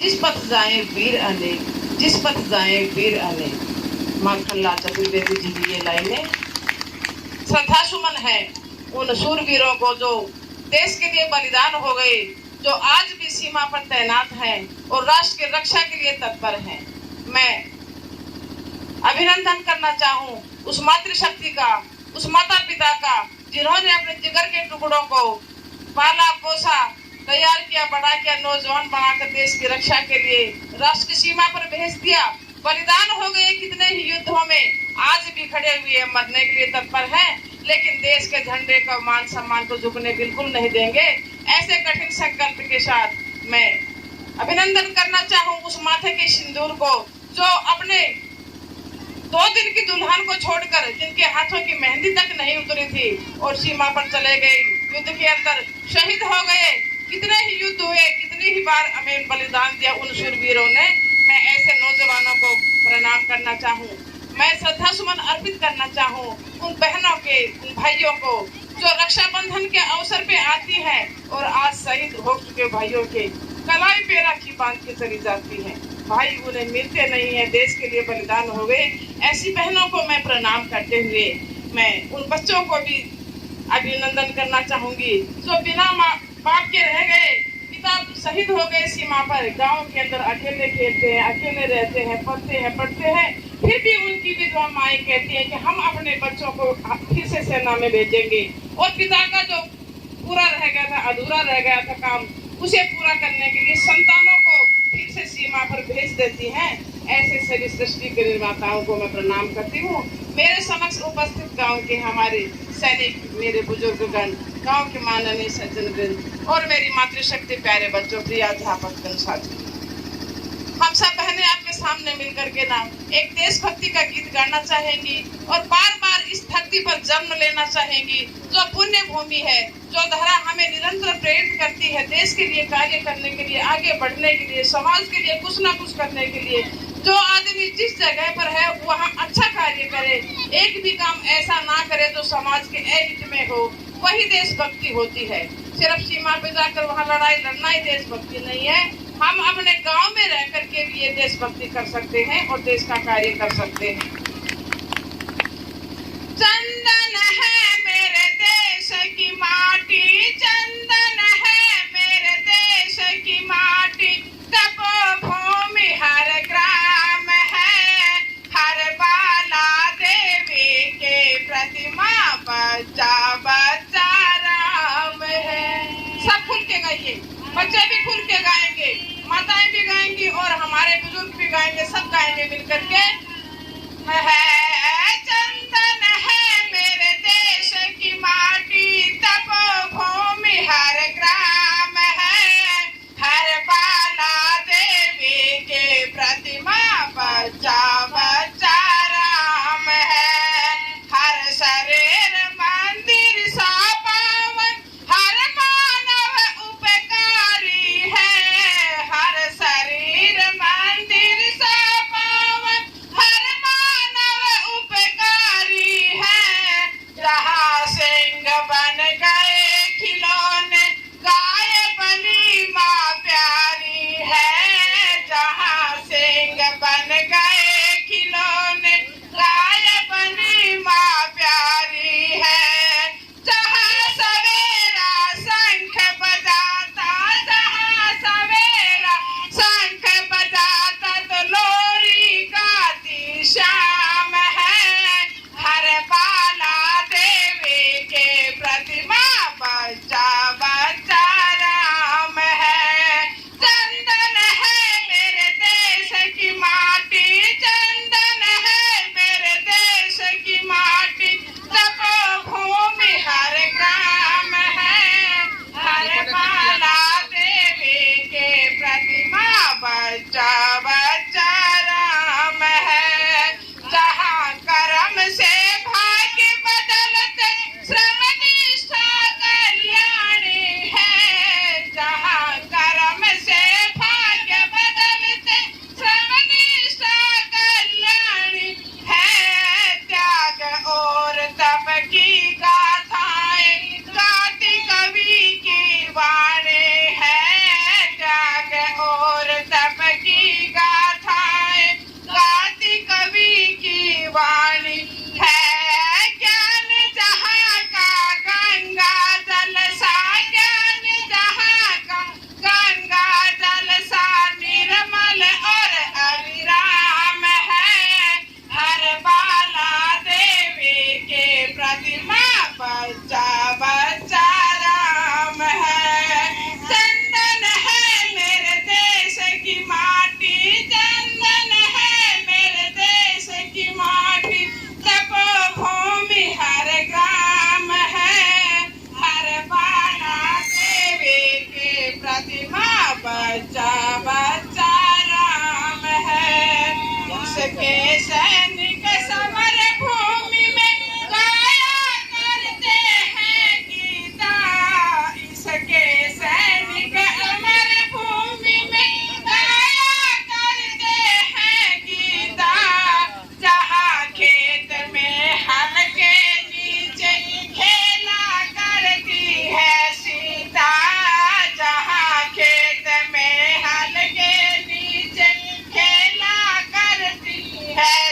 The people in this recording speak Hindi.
जिस पथ जाए वीर अनेक, जिस पथ जाए वीर अनेक। माखन लाल चतुर्वेदी जी की ये लाइनें श्रद्धा सुमन है उन शूरवीरों को जो देश के लिए बलिदान हो गए, जो आज भी सीमा पर तैनात हैं और राष्ट्र की रक्षा के लिए तत्पर हैं। मैं अभिनंदन करना चाहूँ उस मातृशक्ति का, उस माता पिता का, जिन्होंने अपने जिगर के टुकड़ों को पाला पोसा, तैयार किया, बड़ा किया, नौजवान बनाकर देश की रक्षा के लिए राष्ट्र की सीमा पर भेज दिया। बलिदान हो गए कितने ही युद्धों में, आज भी खड़े हुए मरने के लिए तत्पर हैं, लेकिन देश के झंडे का मान सम्मान को झुकने बिल्कुल नहीं देंगे। ऐसे कठिन संकल्प के साथ मैं अभिनंदन करना चाहूँ उस माथे के सिंदूर को, जो अपने 2 दिन की दुल्हन को छोड़कर, जिनके हाथों की मेहंदी तक नहीं उतरी थी और सीमा पर चले गए, युद्ध के अंदर शहीद हो गए। कितने ही युद्ध हुए, कितनी ही बार हमें बलिदान दिया उन शूरवीरों ने। मैं ऐसे नौजवानों को प्रणाम करना चाहूँ, मैं श्रद्धा सुमन अर्पित करना चाहूँ उन बहनों के, उन भाइयों को जो रक्षाबंधन के अवसर पे आती है और आज शहीद हो चुके भाइयों के कलाई पे राखी बांध के चली जाती है। भाई उन्हें मिलते नहीं है, देश के लिए बलिदान हो गए। ऐसी बहनों को मैं प्रणाम करते हुए मैं उन बच्चों को भी अभिनंदन करना चाहूंगी जो बिना माँ बाप के रह गए, पिता शहीद हो गए सीमा पर, गांव के अंदर अकेले खेलते हैं, अकेले रहते हैं, पढ़ते हैं, फिर भी उनकी विधवा माएं कहती है कि हम अपने बच्चों को फिर से सेना में भेजेंगे। और पिता का जो पूरा रह गया था, अधूरा रह गया था काम, उसे पूरा करने के लिए संतानों को फिर से सीमा पर भेज देती हैं। ऐसे सभी सृष्टि के निर्माताओं को मैं प्रणाम करती हूँ। मेरे समक्ष उपस्थित गांव के हमारे सैनिक, मेरे बुजुर्गगण, गांव के माननीय सज्जनगण और मेरी मातृशक्ति प्यारे बच्चों, प्रिय अध्यापक साथी, हम सब बहनें आपके सामने मिलकर के ना एक देशभक्ति का गीत गाना चाहेंगी और बार बार इस धरती पर जन्म लेना चाहेंगी, जो पुण्य भूमि है, जो धरा हमें निरंतर प्रेरित करती है देश के लिए कार्य करने के लिए, आगे बढ़ने के लिए, समाज के लिए कुछ ना कुछ करने के लिए। जो आदमी जिस जगह पर है वहाँ अच्छा कार्य करे, एक भी काम ऐसा ना करे जो समाज के अहित में हो, वही देशभक्ति होती है। सिर्फ सीमा पे जाकर वहाँ लड़ाई लड़ना ही देशभक्ति नहीं है। हम अपने गांव में रह करके भी ये देशभक्ति कर सकते हैं और देश का कार्य कर सकते हैं। चंदन है मेरे देश की माटी, चंदन है मेरे देश की माटी, तपोभूमि हर ग्राम है, हर बाला देवी के प्रतिमा बच्चा बच्चा राम है। सब खुल के गाइए, बच्चे भी खुल के गाएंगे, माताएं भी गाएंगी और हमारे बुजुर्ग भी गाएंगे, सब गाएंगे मिलकर के। है चंदन है मेरे देश की माटी, तपोभूमि हर ग्राम है, हर बाला देवी के प्रतिमा बच्चा बच्चा राम है, हर शरीर मंदिर सा पावन, हर मानव उपकारी है, हर शरीर मंदिर सा पावन, हर मानव उपकारी इसके सैनिक समर भूमि में गाया करते हैं गीता, इसके सैनिक अमर भूमि में गाया करते हैं गीता। जहाँ खेत में हल के नीचे खेला करती है सीता, जहाँ खेत में हल के नीचे खेला करती है